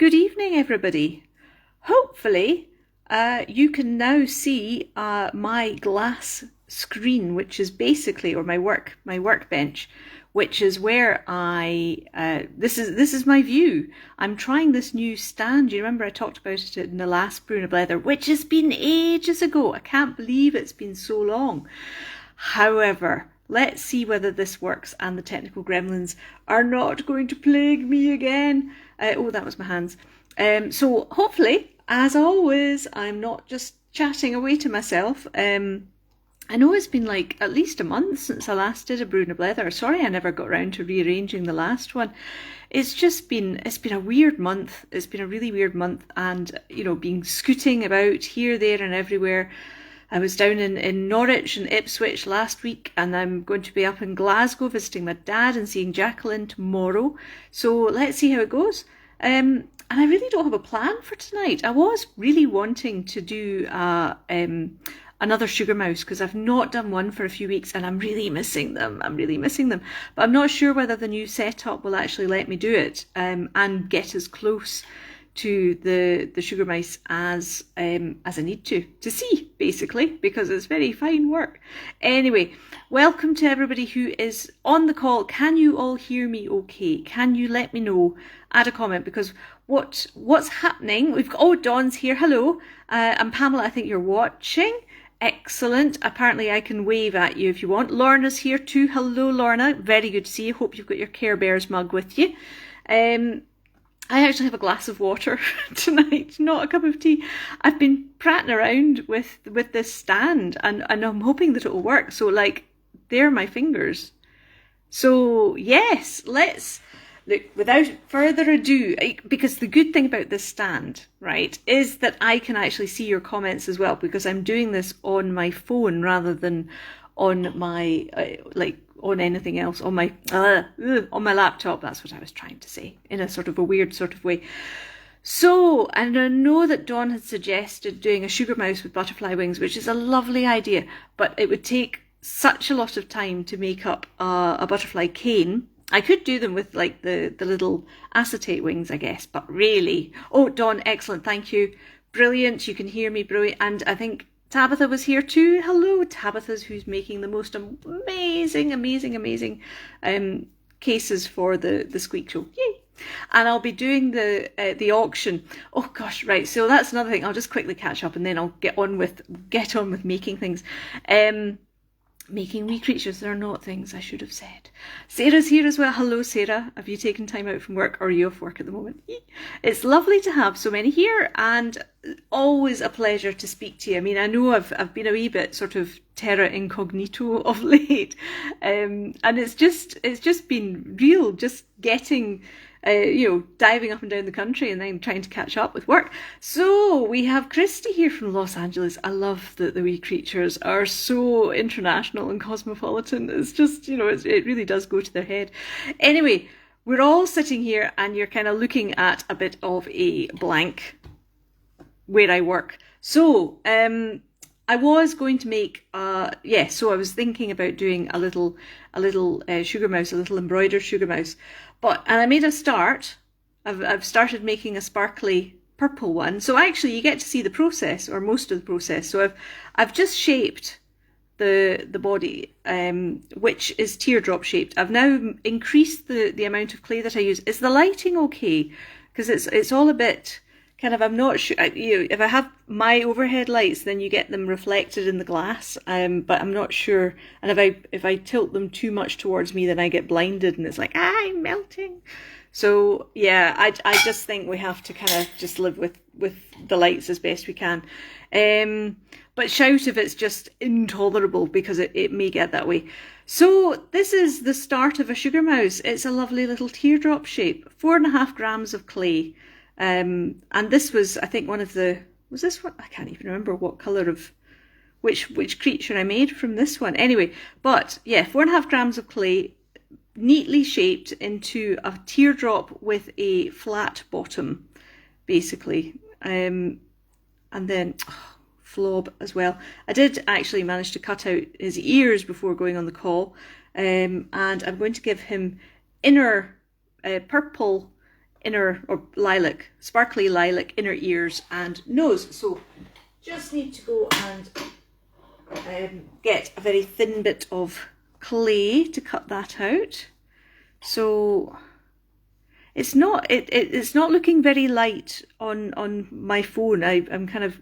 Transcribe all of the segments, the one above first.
Good evening, everybody. Hopefully, you can now see my glass screen, which is basically, or my workbench, which is where this is my view. I'm trying this new stand. You remember I talked about it in the last Brew and Blether, which has been ages ago. I can't believe it's been so long. However, let's see whether this works and the technical gremlins are not going to plague me again. Oh, that was my hands. So hopefully, as always, I'm not just chatting away to myself. I know it's been like at least a month since I last did a Brew and a Blether. Sorry I never got around to rearranging the last one. It's been a weird month. It's been a really weird month, and being scooting about here, there and everywhere. I was down in Norwich and Ipswich last week, and I'm going to be up in Glasgow visiting my dad and seeing Jacqueline tomorrow. So let's see how it goes. And I really don't have a plan for tonight. I was really wanting to do another Sugar Mouse because I've not done one for a few weeks and I'm really missing them. But I'm not sure whether the new setup will actually let me do it and get as close to the Sugar Mice as I need to see, basically, because it's very fine work. Anyway, welcome to everybody who is on the call. Can you all hear me okay? Can you let me know? Add a comment, because what's happening? Dawn's here. Hello. And Pamela, I think you're watching. Excellent. Apparently I can wave at you if you want. Lorna's here too. Hello, Lorna. Very good to see you. Hope you've got your Care Bears mug with you. I actually have a glass of water tonight, not a cup of tea. I've been prattling around with this stand and I'm hoping that it will work. So there are my fingers. So yes, let's look, without further ado, because the good thing about this stand, right, is that I can actually see your comments as well, because I'm doing this on my phone rather than on my on anything else, on my laptop. That's what I was trying to say, in a sort of a weird sort of way. So, and I know that Dawn had suggested doing a Sugar Mouse with butterfly wings, which is a lovely idea, but it would take such a lot of time to make up a butterfly cane. I could do them with the little acetate wings, I guess, but really, oh, Dawn, excellent, thank you, brilliant, you can hear me, brilliant. And I think Tabitha was here too. Hello, Tabitha's who's making the most amazing cases for the Squeak Show. Yay! And I'll be doing the auction. Oh gosh, right. So that's another thing. I'll just quickly catch up and then I'll get on with making things. Making wee creatures that are not things, I should have said. Sarah's here as well. Hello, Sarah. Have you taken time out from work, or are you off work at the moment? It's lovely to have so many here, and always a pleasure to speak to you. I mean, I know I've been a wee bit sort of terra incognito of late, and it's just been real, just getting diving up and down the country and then trying to catch up with work. So we have Christy here from Los Angeles. I love that the wee creatures are so international and cosmopolitan. It's just, it really does go to their head. Anyway, we're all sitting here and you're kind of looking at a bit of a blank where I work. So, I was going to make, so I was thinking about doing a little Sugar Mouse, a little embroidered Sugar Mouse. And I made a start. I've started making a sparkly purple one. So actually you get to see the process, or most of the process. So I've just shaped the body, which is teardrop shaped. I've now increased the amount of clay that I use. Is the lighting okay? Because it's all a bit kind of, I'm not sure, if I have my overhead lights, then you get them reflected in the glass, but I'm not sure. And if I tilt them too much towards me, then I get blinded and it's like, I'm melting. So yeah, I just think we have to kind of just live with the lights as best we can. But shout if it's just intolerable, because it may get that way. So this is the start of a Sugar Mouse. It's a lovely little teardrop shape, 4.5 grams of clay. And this was, I think, was this one? I can't even remember what colour of, which creature I made from this one. Anyway, but yeah, 4.5 grams of clay, neatly shaped into a teardrop with a flat bottom, basically. And then Flob as well. I did actually manage to cut out his ears before going on the call. And I'm going to give him inner purple inner, or lilac, sparkly lilac inner ears and nose. So just need to go and get a very thin bit of clay to cut that out. So it's not looking very light on my phone. I'm kind of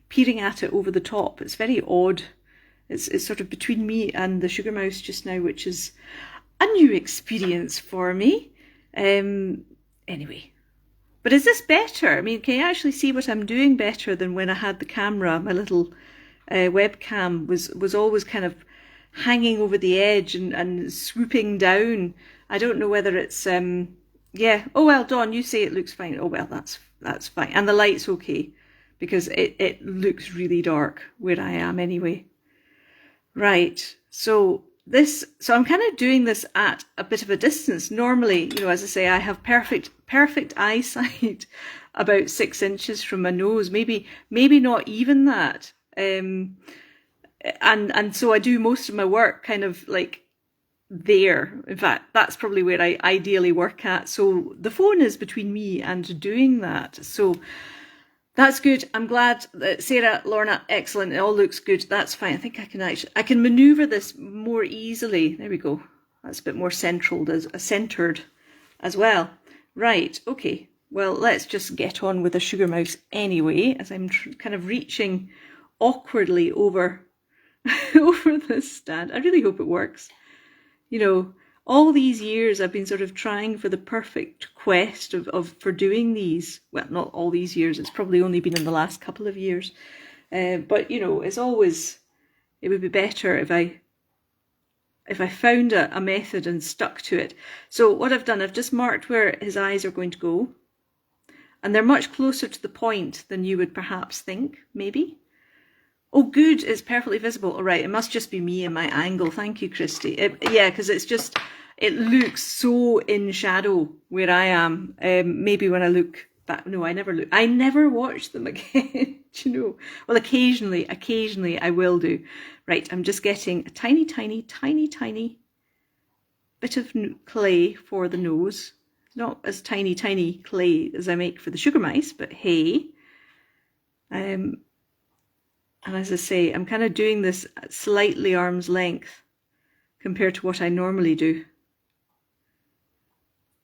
peering at it over the top. It's very odd. It's sort of between me and the Sugar Mouse just now, which is a new experience for me. Anyway, but is this better? I mean, can you actually see what I'm doing better than when I had the camera? My little webcam was always kind of hanging over the edge and swooping down. I don't know whether it's yeah. Oh well, Dawn, you say it looks fine. Oh well, that's fine, and the light's okay because it looks really dark where I am anyway. Right, so I'm kind of doing this at a bit of a distance. Normally, you know, as I say, I have perfect eyesight about 6 inches from my nose, maybe not even that. And so I do most of my work kind of like there. In fact, that's probably where I ideally work at. So the phone is between me and doing that. So that's good. I'm glad that Sarah, Lorna, excellent. It all looks good. That's fine. I think I can maneuver this more easily. There we go. That's a bit more centered as well. Right. Okay. Well, let's just get on with the Sugar Mouse anyway, as I'm kind of reaching awkwardly over over this stand. I really hope it works. You know, all these years I've been sort of trying for the perfect quest for doing these. Well, not all these years. It's probably only been in the last couple of years. But you know, it's always, it would be better if I found a method and stuck to it. So what I've done, I've just marked where his eyes are going to go. And they're much closer to the point than you would perhaps think, maybe. Oh, good, it's perfectly visible. All right, it must just be me and my angle. Thank you, Christy. Yeah, because it looks so in shadow where I am. Maybe when I look back, no, I never watch them again, you know. Well, occasionally I will do. Right, I'm just getting a tiny bit of clay for the nose. Not as tiny clay as I make for the Sugar Mice, but hey. And as I say, I'm kind of doing this at slightly arm's length compared to what I normally do.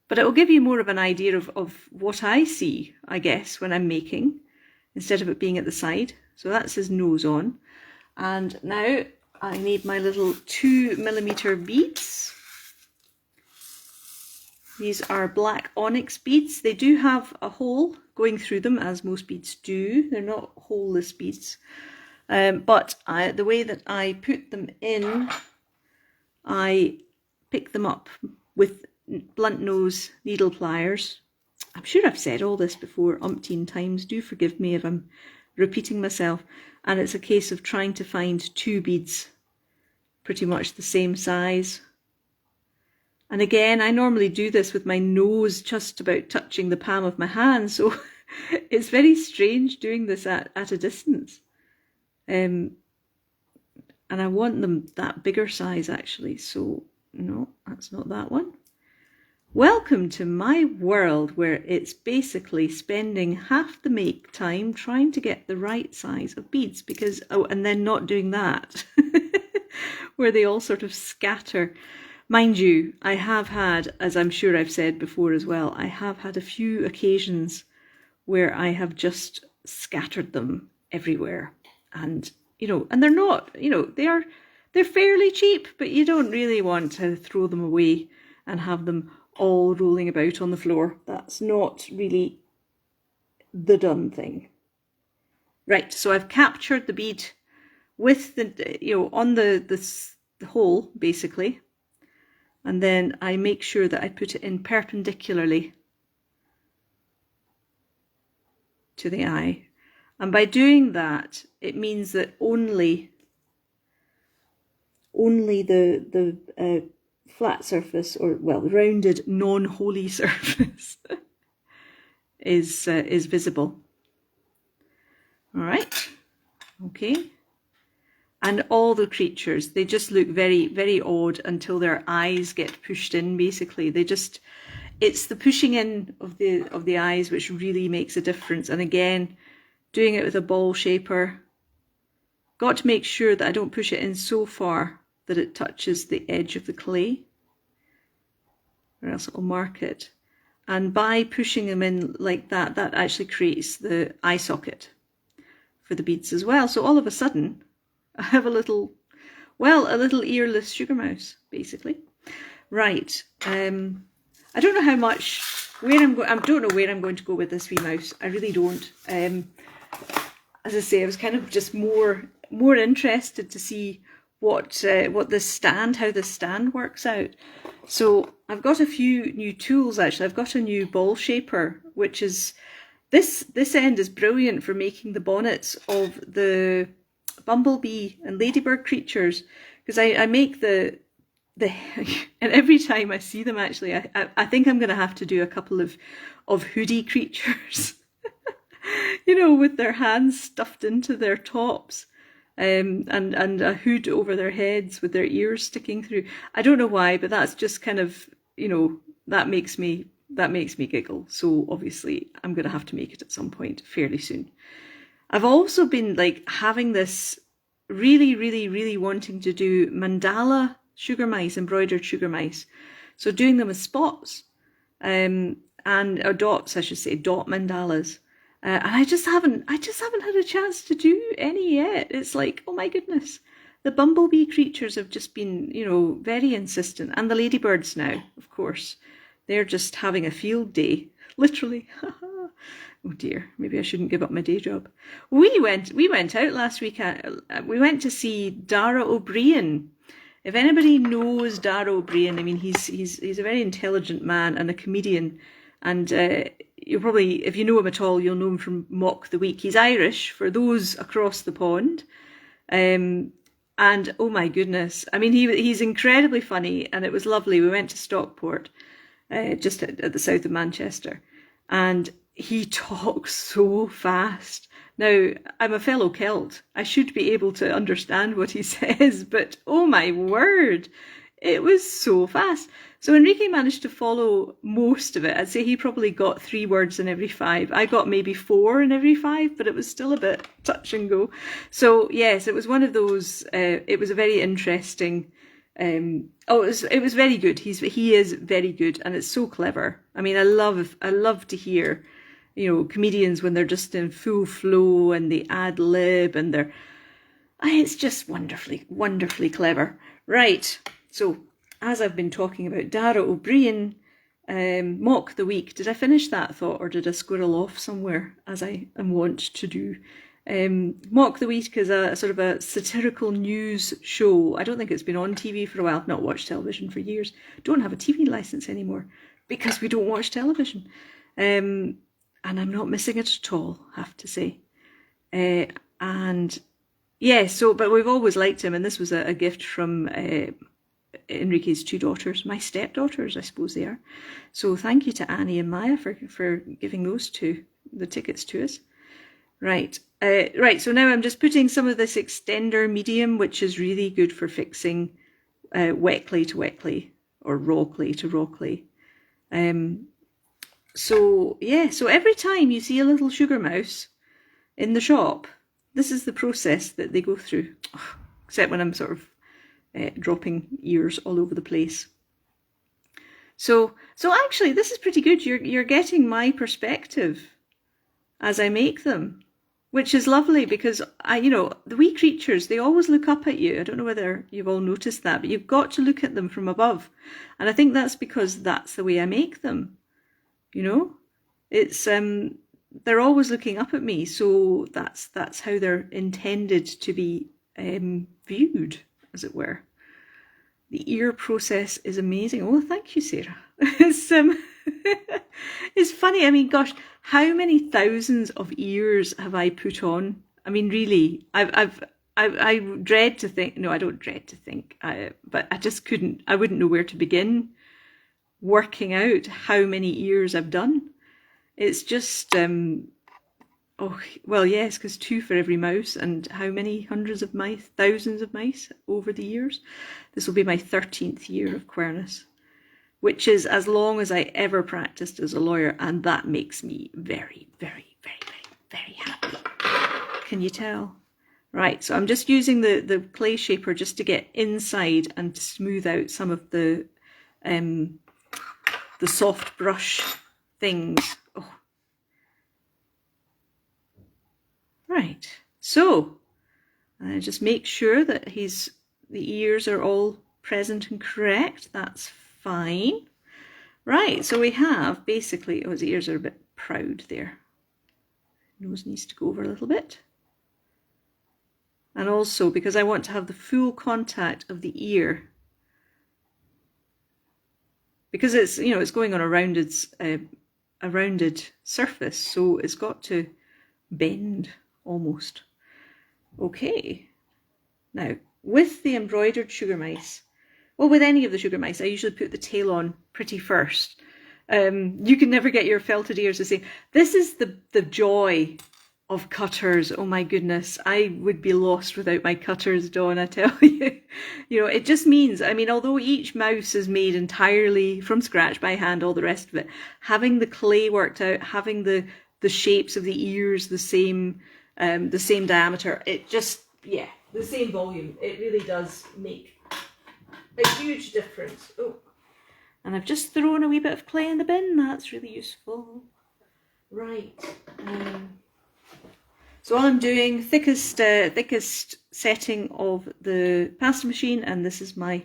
But it will give you more of an idea of what I see, I guess, when I'm making, instead of it being at the side. So that's his nose on. And now I need my little 2mm beads. These are black onyx beads. They do have a hole going through them, as most beads do. They're not holeless beads. But the way that I put them in, I pick them up with blunt nose needle pliers. I'm sure I've said all this before umpteen times. Do forgive me if I'm repeating myself. And it's a case of trying to find 2 beads pretty much the same size. And again, I normally do this with my nose just about touching the palm of my hand. So it's very strange doing this at a distance. And I want them that bigger size actually, so no, that's not that one. Welcome to my world where it's basically spending half the make time trying to get the right size of beads because, oh, and then not doing that, where they all sort of scatter. Mind you, I have had, as I'm sure I've said before as well, I have had a few occasions where I have just scattered them everywhere. And, you know, and they're not, you know, they're fairly cheap, but you don't really want to throw them away and have them all rolling about on the floor. That's not really the done thing. Right, so I've captured the bead with the, you know, on the hole, basically. And then I make sure that I put it in perpendicularly to the eye. And by doing that, it means that only the flat surface, or well, rounded non-holy surface is visible. All right, okay. And all the creatures, they just look very, very odd until their eyes get pushed in, basically. They just, it's the pushing in of the eyes which really makes a difference. And again, doing it with a ball shaper, got to make sure that I don't push it in so far that it touches the edge of the clay, or else it will mark it. And by pushing them in like that, that actually creates the eye socket for the beads as well. So all of a sudden, I have a little earless sugar mouse, basically. Right. I don't know how much, I don't know where I'm going to go with this wee mouse. I really don't. As I say, I was kind of just more interested to see how this stand works out. So I've got a few new tools actually. I've got a new ball shaper, which is, this end is brilliant for making the bonnets of the bumblebee and ladybird creatures, because I make the and every time I see them actually, I think I'm going to have to do a couple of hoodie creatures, you know, with their hands stuffed into their tops, and a hood over their heads with their ears sticking through. I don't know why, but that's just kind of, you know, that makes me giggle. So obviously I'm going to have to make it at some point fairly soon. I've also been like having this really wanting to do mandala sugar mice, embroidered sugar mice. So doing them as spots, or dots, I should say, dot mandalas. And I just haven't had a chance to do any yet. It's like, oh my goodness. The bumblebee creatures have just been, you know, very insistent. And the ladybirds now, of course. They're just having a field day, literally. Oh dear, maybe I shouldn't give up my day job. We went out last week. We went to see Dara Ó Briain. If anybody knows Dara Ó Briain, I mean, he's a very intelligent man and a comedian. And you'll probably, if you know him at all, you'll know him from Mock the Week. He's Irish, for those across the pond. And oh my goodness, I mean, he's incredibly funny, and it was lovely. We went to Stockport, just at the south of Manchester, and he talks so fast. Now, I'm a fellow Celt. I should be able to understand what he says, but oh my word, it was so fast. So Enrique managed to follow most of it. I'd say he probably got 3 words in every 5. I got maybe 4 in every 5, but it was still a bit touch and go. So yes, it was one of those, it was a very interesting, it was very good. He is very good, and it's so clever. I mean, I love to hear, you know, comedians when they're just in full flow and they ad lib and it's just wonderfully clever. Right. So as I've been talking about Dara Ó Briain, Mock the Week, did I finish that thought, or did I squirrel off somewhere, as I am wont to do? Mock the Week is a sort of a satirical news show. I don't think it's been on TV for a while. I've not watched television for years. Don't have a TV license anymore because we don't watch television. And I'm not missing it at all, I have to say. And yeah, but we've always liked him, and this was a gift from Enrique's 2 daughters, my stepdaughters, I suppose they are. So thank you to Annie and Maya for giving those 2 the tickets to us. Right, so now I'm just putting some of this extender medium, which is really good for fixing wet clay to wet clay, or raw clay to raw clay. So every time you see a little sugar mouse in the shop, this is the process that they go through, except when I'm sort of dropping ears all over the place. So actually, this is pretty good. You're getting my perspective as I make them, which is lovely, because the wee creatures, they always look up at you. I don't know whether you've all noticed that, but you've got to look at them from above, and I think that's because that's the way I make them. You know, it's they're always looking up at me, so that's how they're intended to be viewed, as it were. The ear process is amazing. Oh, thank you, Sarah. It's funny. I mean, gosh, how many thousands of ears have I put on? I mean, really, I dread to think. No, I don't dread to think. But I just couldn't. I wouldn't know where to begin working out how many ears I've done. It's just yes, because 2 for every mouse, and how many hundreds of mice, thousands of mice over the years. This will be my 13th year of Quernus. which is as long as I ever practiced as a lawyer, and that makes me very, very, very, very, very happy. Can you tell? Right, so I'm just using the clay shaper just to get inside and to smooth out some of the soft brush things. Oh. Right, so just make sure that the ears are all present and correct. That's fine. Right, so we have basically, oh, his ears are a bit proud there. Nose needs to go over a little bit. And also because I want to have the full contact of the ear, because it's, you know, it's going on a rounded surface, so it's got to bend almost. Okay, now with the embroidered sugar mice, well, with any of the sugar mice, I usually put the tail on pretty first. You can never get your felted ears the same. This is the joy of cutters. Oh my goodness, I would be lost without my cutters, Dawn, I tell you. You know, it just means, I mean, although each mouse is made entirely from scratch by hand, all the rest of it, having the clay worked out, having the shapes of the ears the same diameter, it just, yeah, the same volume, it really does make a huge difference. Oh, and I've just thrown a wee bit of clay in the bin. That's really useful. Right. So all I'm doing, thickest setting of the pasta machine, and this is my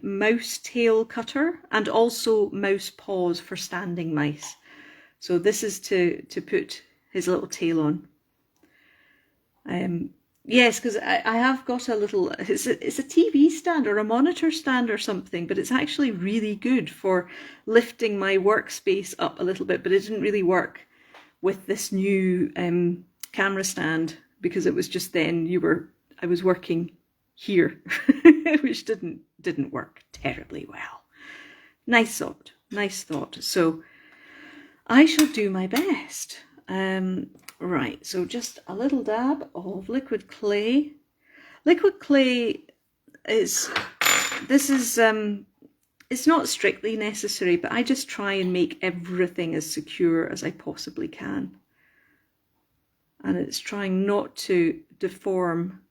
mouse tail cutter, and also mouse paws for standing mice. So this is to put his little tail on. Yes, because I have got a little, it's a TV stand or a monitor stand or something, but it's actually really good for lifting my workspace up a little bit, but it didn't really work with this new camera stand, because it was just then I was working here, which didn't work terribly well. Nice thought. So I shall do my best. Right, so just a little dab of liquid clay. Liquid clay it's not strictly necessary, but I just try and make everything as secure as I possibly can. And it's trying not to deform,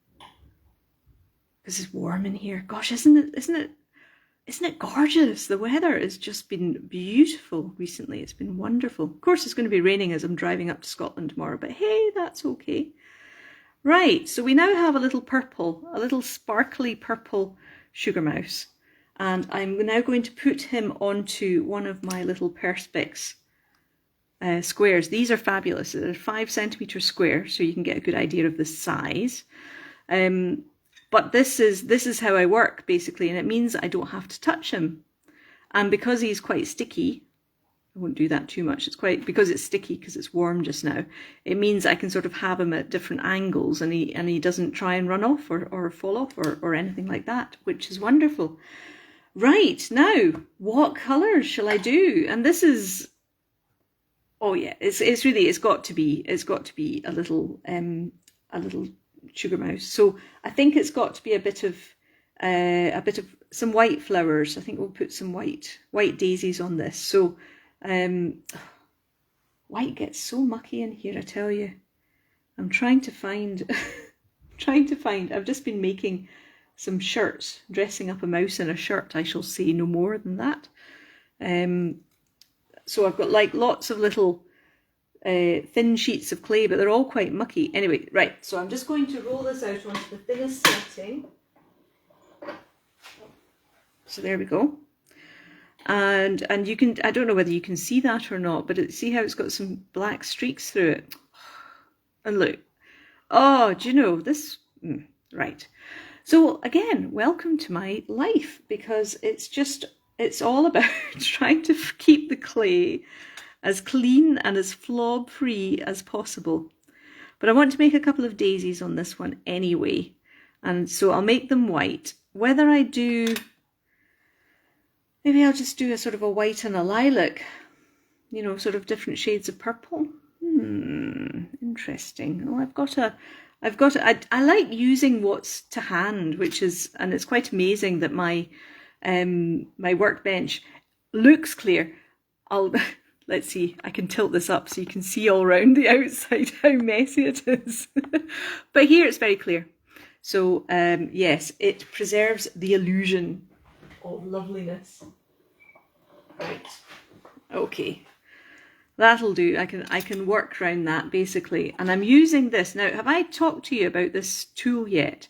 because it's warm in here. Gosh, isn't it gorgeous? The weather has just been beautiful recently. It's been wonderful. Of course, it's going to be raining as I'm driving up to Scotland tomorrow, but hey, that's okay. Right, so we now have a little sparkly purple sugar mouse. And I'm now going to put him onto one of my little Perspex squares. These are fabulous. They're 5 centimetre square, so you can get a good idea of the size. But this is how I work, basically, and it means I don't have to touch him. And because he's quite sticky, I won't do that too much. Because it's sticky, because it's warm just now, it means I can sort of have him at different angles, and he doesn't try and run off or fall off or anything like that, which is wonderful. Right, now, what colours shall I do? And this is, oh yeah, it's got to be a little sugar mouse. So I think it's got to be a bit of some white flowers. I think we'll put some white daisies on this. So white gets so mucky in here, I tell you. I'm trying to find I've just been making some shirts, dressing up a mouse in a shirt. I shall say no more than that. So I've got like lots of little thin sheets of clay, but they're all quite mucky. Anyway, right, so I'm just going to roll this out onto the thinnest setting. So there we go. And you can, I don't know whether you can see that or not, but see how it's got some black streaks through it? And look, oh, do you know this? Right. So again, welcome to my life, because it's all about trying to keep the clay as clean and as flaw-free as possible. But I want to make a couple of daisies on this one anyway, and so I'll make them white. Whether I do, maybe I'll just do a sort of a white and a lilac, you know, sort of different shades of purple. Interesting. Well, I like using what's to hand, and it's quite amazing that my my workbench looks clear. Let's see, I can tilt this up so you can see all around the outside how messy it is. But here it's very clear. So yes, it preserves the illusion of loveliness. Right. Okay. That'll do. I can work around that basically. And I'm using this. Now, have I talked to you about this tool yet?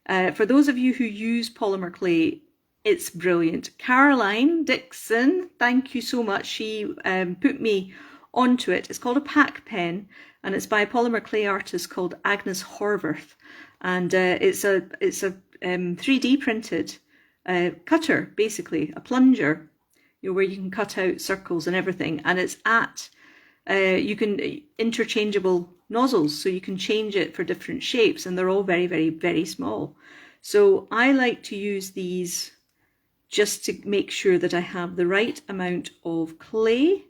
For those of you who use polymer clay, it's brilliant. Caroline Dixon, thank you so much. She put me onto it. It's called a pack pen, and it's by a polymer clay artist called Agnes Horvath. And it's a 3D printed cutter, basically, a plunger, where you can cut out circles and everything. And it's you can interchangeable nozzles, so you can change it for different shapes, and they're all very, very, very small. So I like to use these just to make sure that I have the right amount of clay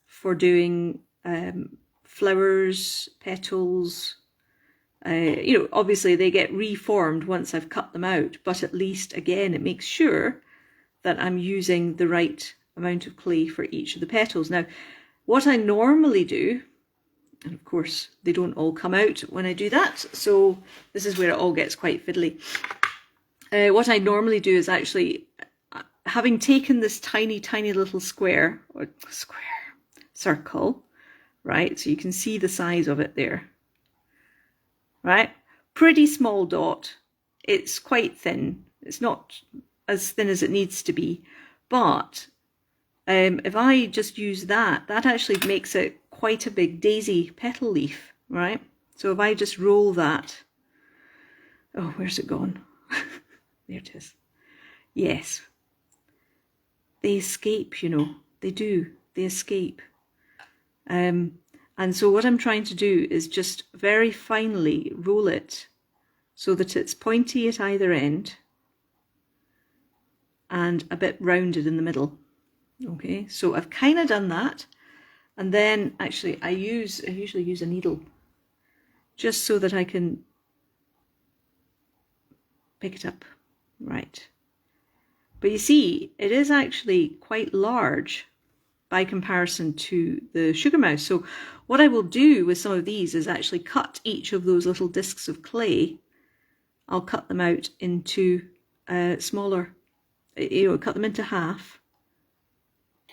for doing flowers, petals. Obviously they get reformed once I've cut them out, but at least, again, it makes sure that I'm using the right amount of clay for each of the petals. Now, what I normally do, and of course they don't all come out when I do that, so this is where it all gets quite fiddly. What I normally do is actually, having taken this tiny, tiny little circle, right, so you can see the size of it there, right, pretty small dot, it's quite thin, it's not as thin as it needs to be, but if I just use that actually makes it quite a big daisy petal leaf, right? So if I just roll that, oh, where's it gone? There it is. Yes. They escape, they do, they escape. And so what I'm trying to do is just very finely roll it so that it's pointy at either end and a bit rounded in the middle. Okay, so I've kind of done that, and then actually I usually use a needle just so that I can pick it up, right? But you see, it is actually quite large by comparison to the sugar mouse. So what I will do with some of these is actually cut each of those little discs of clay. I'll cut them out into smaller, cut them into half,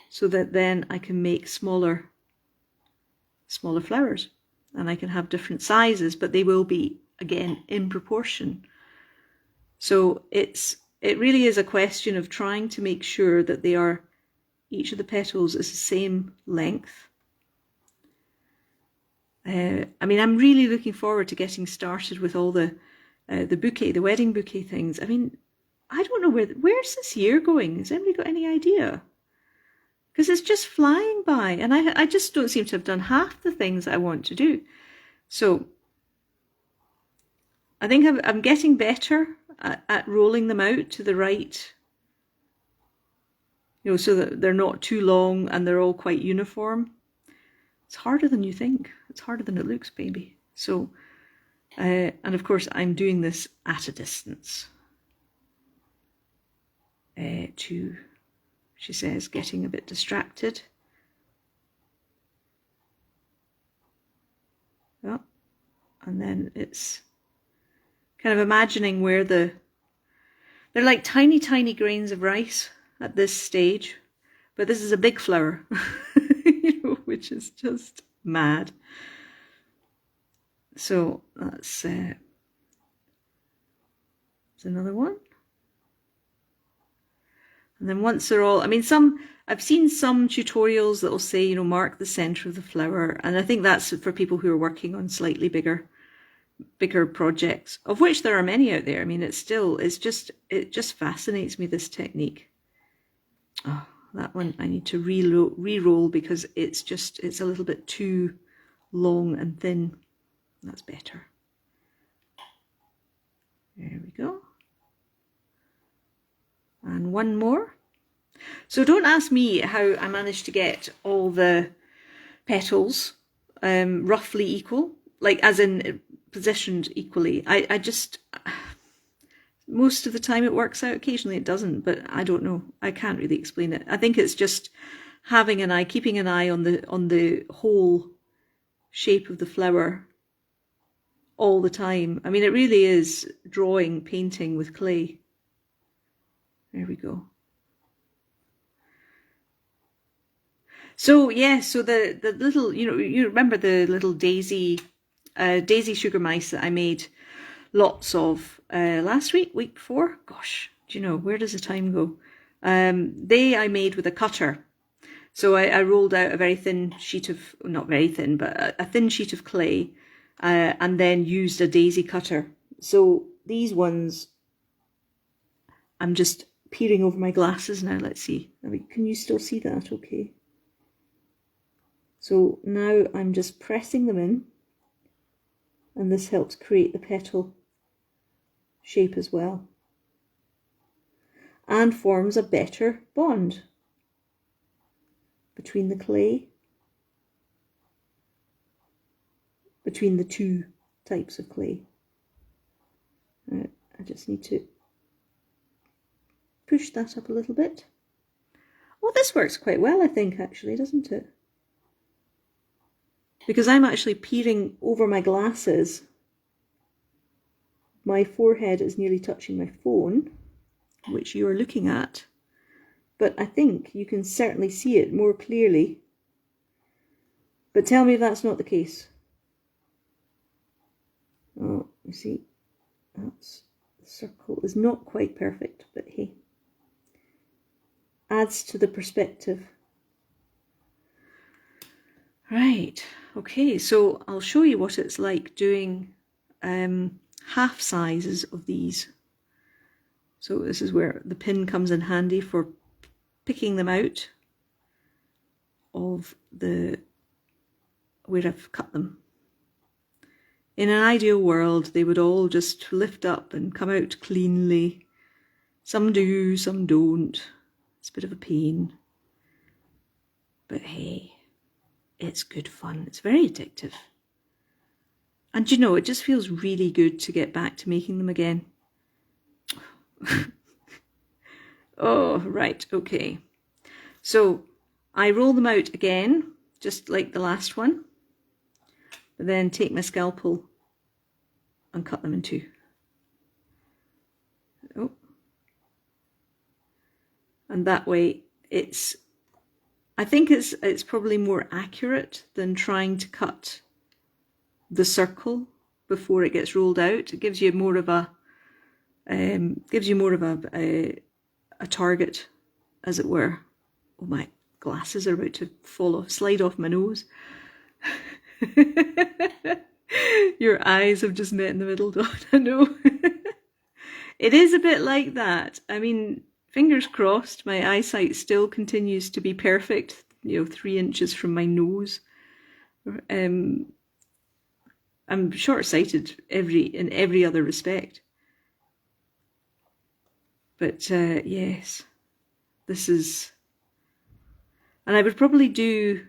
so that then I can make smaller flowers, and I can have different sizes, but they will be, again, in proportion. So it really is a question of trying to make sure that each of the petals is the same length. I mean, I'm really looking forward to getting started with all the bouquet, the wedding bouquet things. I mean, I don't know where's this year going? Has anybody got any idea? Because it's just flying by, and I just don't seem to have done half the things I want to do. So I think I'm getting better at rolling them out to the right, so that they're not too long and they're all quite uniform. It's harder than you think. It's harder than it looks, baby. So, and of course I'm doing this at a distance. She says, getting a bit distracted. Oh, and then it's kind of imagining where they're like tiny, tiny grains of rice at this stage, but this is a big flower, which is just mad. So that's another one. And then once they're all, I mean, I've seen some tutorials that will say, mark the center of the flower. And I think that's for people who are working on slightly bigger projects, of which there are many out there. I mean, it just fascinates me, this technique. Oh, that one I need to re-roll because it's a little bit too long and thin. That's better. There we go. And one more. So don't ask me how I managed to get all the petals roughly equal, like as in positioned equally. I just, Most of the time it works out, occasionally it doesn't, but I don't know. I can't really explain it. I think it's just having an eye, keeping an eye on the whole shape of the flower all the time. I mean, it really is drawing, painting with clay. There we go. So yeah, so the little, you remember the little daisy sugar mice that I made lots of last week before? Gosh, do you know, where does the time go? They I made with a cutter. So I rolled out a very thin sheet of, not very thin, but a thin sheet of clay, and then used a daisy cutter. So these ones, I'm just peering over my glasses now. Let's see. I mean, can you still see that? Okay. So now I'm just pressing them in, and this helps create the petal shape as well, and forms a better bond between the clay, between the two types of clay. I just need to push that up a little bit. Oh, this works quite well, I think, actually, doesn't it? Because I'm actually peering over my glasses. My forehead is nearly touching my phone, which you are looking at, but I think you can certainly see it more clearly. But tell me if that's not the case. Oh, you see, that's, the circle is not quite perfect, but hey, adds to the perspective. Right, okay, so I'll show you what it's like doing half sizes of these. So this is where the pin comes in handy for picking them out of the where I've cut them. In an ideal world, they would all just lift up and come out cleanly. Some do, some don't. It's a bit of a pain. But hey, it's good fun. It's very addictive. And you know, it just feels really good to get back to making them again. Oh, right, okay. So I roll them out again, just like the last one. But then take my scalpel and cut them in two. Oh. And that way I think it's probably more accurate than trying to cut the circle before it gets rolled out. It gives you more of a target, as it were. Oh, my glasses are about to slide off my nose. Your eyes have just met in the middle, don't I know? It is a bit like that. I mean, fingers crossed, my eyesight still continues to be perfect, 3 inches from my nose. I'm short-sighted in every other respect. But yes, this is, and I would probably do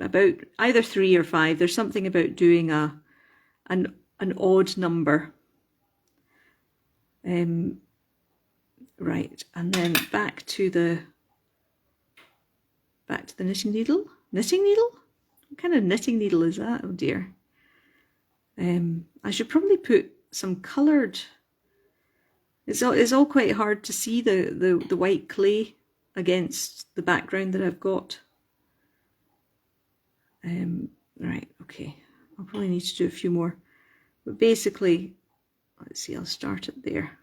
about either 3 or 5. There's something about doing an odd number. Right, and then back to the knitting needle. Knitting needle? What kind of knitting needle is that? Oh dear. I should probably put some coloured. It's all quite hard to see the white clay against the background that I've got. Right, okay. I'll probably need to do a few more. But basically, let's see, I'll start it there.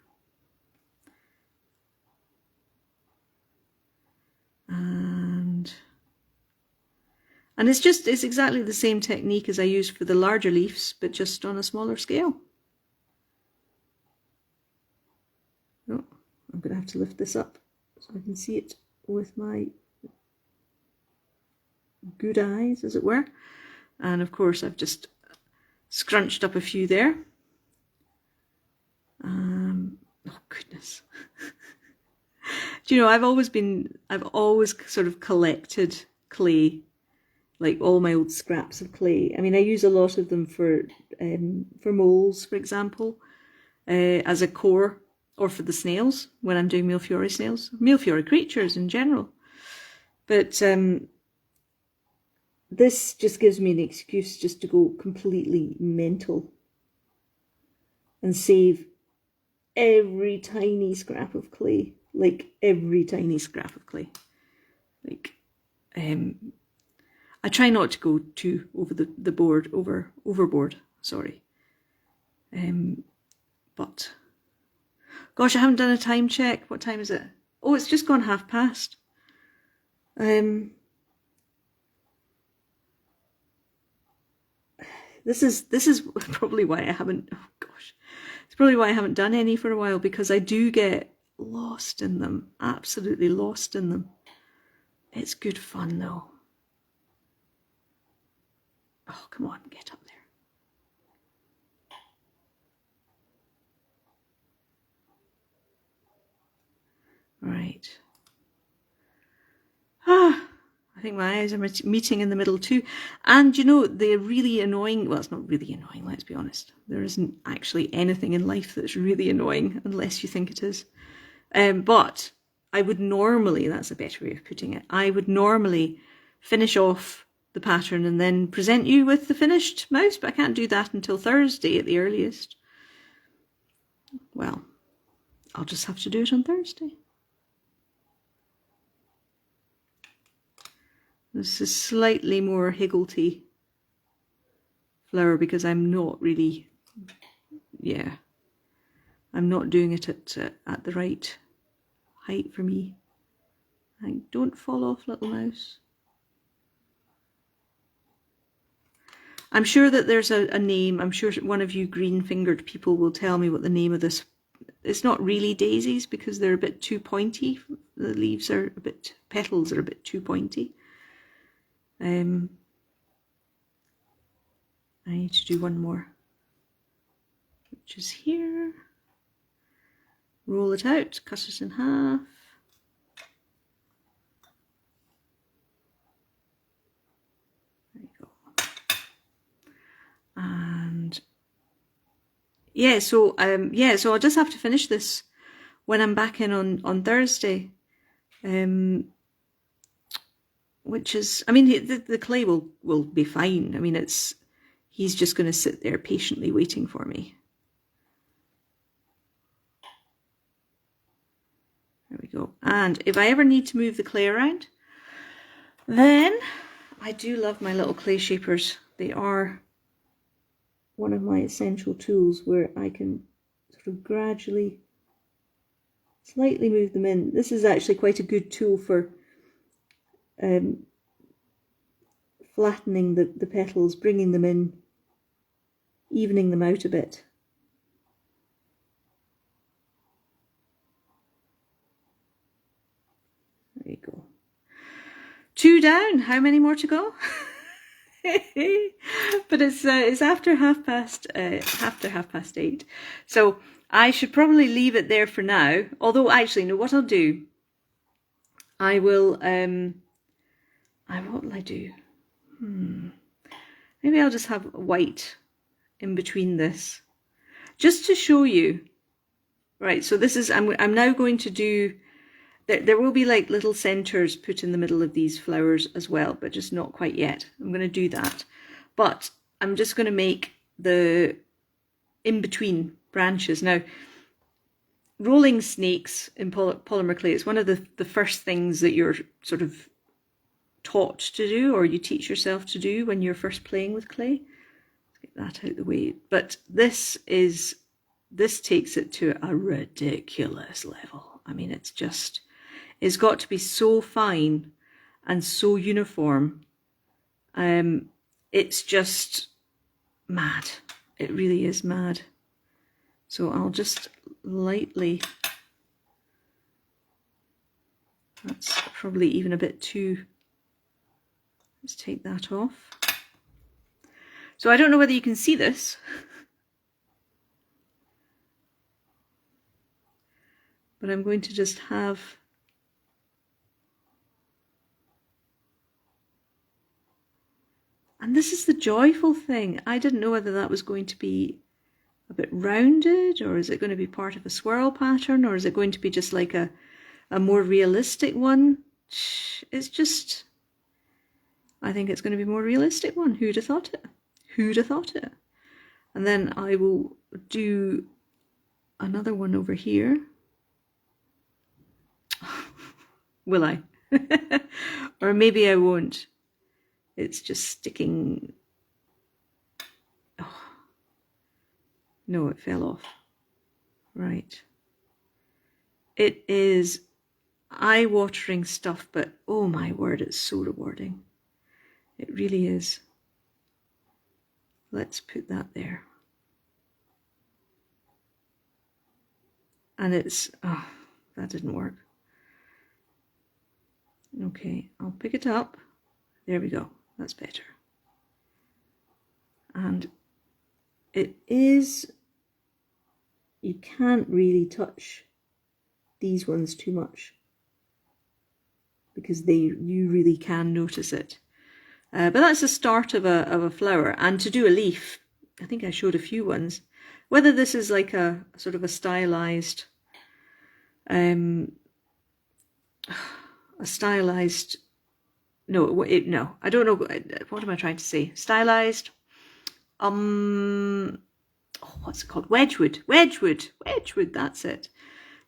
And it's exactly the same technique as I used for the larger leaves, but just on a smaller scale. Oh, I'm going to have to lift this up so I can see it with my good eyes, as it were. And of course, I've just scrunched up a few there. Oh goodness. Do you know, I've always sort of collected clay, like all my old scraps of clay. I mean, I use a lot of them for moles, for example. as a core, or for the snails when I'm doing Millefiori snails, Millefiori creatures in general. But this just gives me an excuse just to go completely mental and save every tiny scrap of clay, like every tiny scrap of clay. Like, I try not to go too overboard. Sorry. But gosh, I haven't done a time check. What time is it? Oh, it's just gone past. This is probably why I haven't. Oh gosh, it's probably why I haven't done any for a while, because I do get lost in them, absolutely lost in them. It's good fun though. Oh, come on, get up there. Right. I think my eyes are meeting in the middle too. And you know, they're really annoying. Well, it's not really annoying, let's be honest. There isn't actually anything in life that's really annoying unless you think it is. But I would normally, that's a better way of putting it, I would normally finish off the pattern and then present you with the finished mouse, but I can't do that until Thursday at the earliest. Well, I'll just have to do it on Thursday. This is slightly more higgledy flower because I'm not really, I'm not doing it at the right height for me. Don't fall off, little mouse. I'm sure that there's a name. I'm sure one of you green-fingered people will tell me what the name of this. It's not really daisies because they're a bit too pointy. The leaves are petals are a bit too pointy. I need to do one more, which is here. Roll it out, cut it in half. There you go. And yeah, so I'll just have to finish this when I'm back in on Thursday. Which is, I mean, the clay will be fine. I mean, he's just going to sit there patiently waiting for me. There we go. And if I ever need to move the clay around, then I do love my little clay shapers. They are one of my essential tools where I can sort of gradually, slightly move them in. This is actually quite a good tool for flattening the petals, bringing them in, evening them out a bit. There you go. 2 down. How many more to go? But it's after half past 8. So I should probably leave it there for now. Although actually, no, what I'll do, I will what will I do? Maybe I'll just have white in between this, just to show you. Right, so this is, I'm now going to do, there will be like little centres put in the middle of these flowers as well, but just not quite yet. I'm going to do that. But I'm just going to make the in-between branches. Now, rolling snakes in polymer clay is one of the first things that you're sort of taught to do, or you teach yourself to do when you're first playing with clay. Let's get that out of the way. But this takes it to a ridiculous level. I mean, it's got to be so fine and so uniform. It's just mad. It really is mad. So I'll just lightly, that's probably even a bit too, let's take that off. So I don't know whether you can see this, but I'm going to just have, and this is the joyful thing. I didn't know whether that was going to be a bit rounded, or is it going to be part of a swirl pattern, or is it going to be just like a more realistic one? It's just, I think it's going to be a more realistic one. Who'd have thought it? Who'd have thought it? And then I will do another one over here. Will I? Or maybe I won't. It's just sticking. Oh. No, it fell off. Right. It is eye-watering stuff, but oh my word, it's so rewarding. It really is. Let's put that there. And it's, oh, that didn't work. Okay, I'll pick it up. There we go. That's better. And it is, you can't really touch these ones too much because you really can notice it. But that's the start of a flower. And to do a leaf, I think I showed a few ones. Whether this is like a sort of a stylized, no, I don't know. What am I trying to say? Stylized. What's it called? Wedgwood. That's it.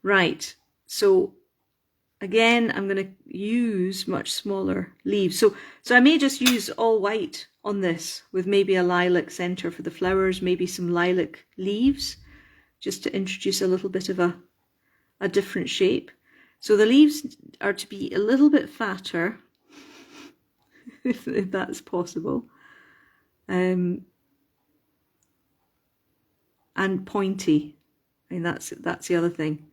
Right. So again, I'm going to use much smaller leaves. So I may just use all white on this with maybe a lilac center for the flowers, maybe some lilac leaves, just to introduce a little bit of a different shape. So the leaves are to be a little bit fatter, if that's possible, and pointy. I mean, that's the other thing,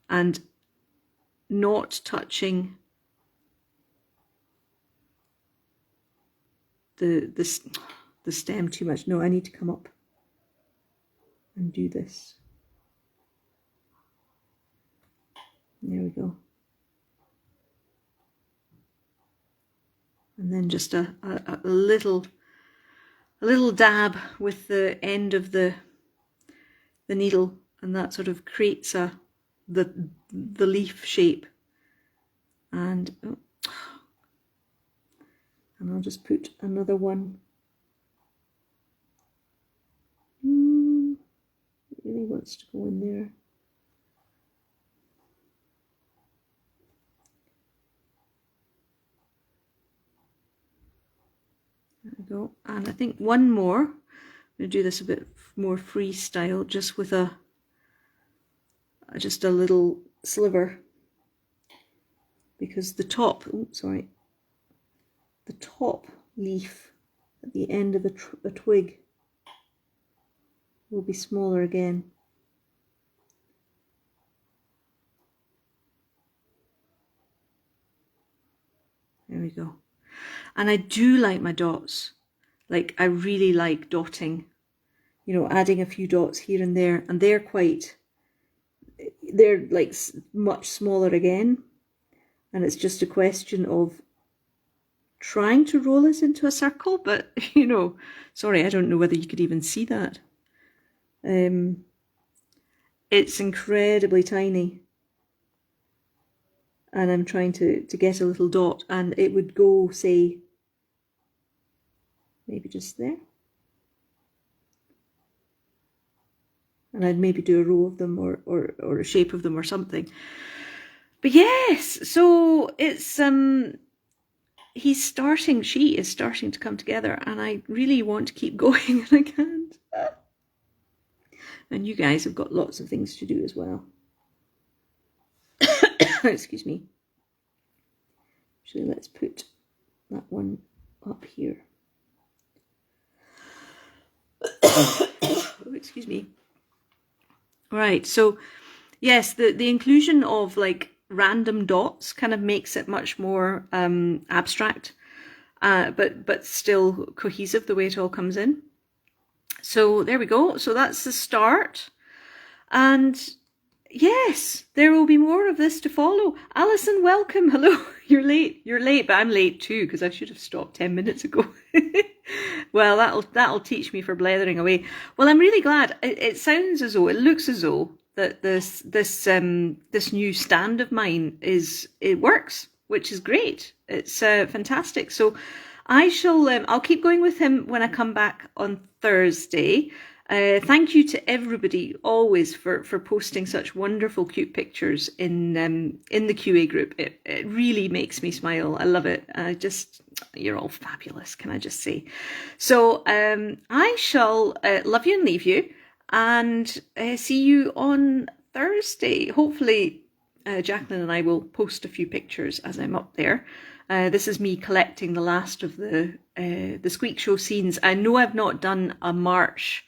and not touching the stem too much. No, I need to come up and do this. There we go. And then just a little dab with the end of the needle, and that sort of creates the leaf shape. And I'll just put another one. It really wants to go in there. There we go. And I think one more. I'm going to do this a bit more freestyle, just with just a little sliver, because the top, the top leaf at the end of a twig will be smaller again. There we go. And I do like my dots. Like, I really like dotting, you know, adding a few dots here and there, and they're like much smaller again. And it's just a question of trying to roll it into a circle, but, you know, sorry, I don't know whether you could even see that. It's incredibly tiny. And I'm trying to get a little dot, and it would go, say, maybe just there. And I'd maybe do a row of them or a shape of them or something. But yes, so it's she is starting to come together, and I really want to keep going, and I can't. And you guys have got lots of things to do as well. Excuse me. Actually, let's put that one up here. Oh, excuse me. Right, so yes, the inclusion of like random dots kind of makes it much more abstract, but still cohesive the way it all comes in. So there we go. So that's the start. And Yes, there will be more of this to follow. Alison, welcome. Hello. You're late. You're late, but I'm late too because I should have stopped 10 minutes ago. Well, that'll teach me for blethering away. Well, I'm really glad. It sounds as though, it looks as though that this new stand of mine it works, which is great. It's fantastic. So I'll keep going with him when I come back on Thursday. Thank you to everybody always for posting such wonderful, cute pictures in the QA group. It really makes me smile. I love it. You're all fabulous, can I just say? So I shall love you and leave you, and see you on Thursday. Hopefully, Jacqueline and I will post a few pictures as I'm up there. This is me collecting the last of the Squeak Show scenes. I know I've not done a March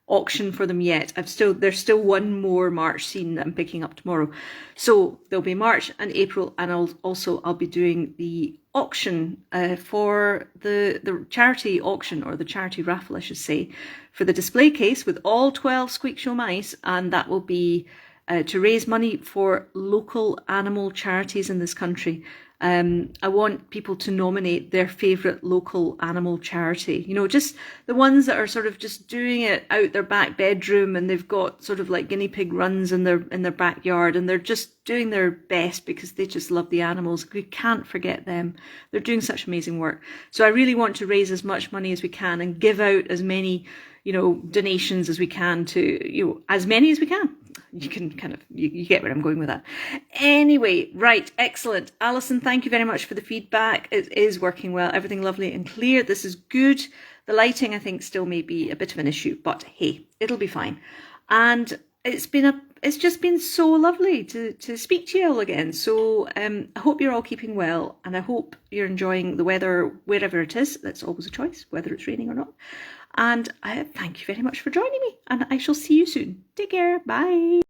auction for them yet. There's still one more March scene that I'm picking up tomorrow. So there'll be March and April, and I'll be doing the auction for the charity auction, or the charity raffle I should say, for the display case with all 12 Squeak Show mice, and that will be to raise money for local animal charities in this country. I want people to nominate their favourite local animal charity. You know, just the ones that are sort of just doing it out their back bedroom, and they've got sort of like guinea pig runs in their backyard, and they're just doing their best because they just love the animals. We can't forget them. They're doing such amazing work. So I really want to raise as much money as we can and give out as many, donations as we can to, as many as we can. You can kind of, you get where I'm going with that. Anyway, right, excellent. Alison, thank you very much for the feedback. It is working well, everything lovely and clear. This is good. The lighting, I think, still may be a bit of an issue, but hey, it'll be fine. And it's just been so lovely to speak to you all again. So I hope you're all keeping well, and I hope you're enjoying the weather wherever it is. That's always a choice, whether it's raining or not. And I thank you very much for joining me, and I shall see you soon. Take care. Bye.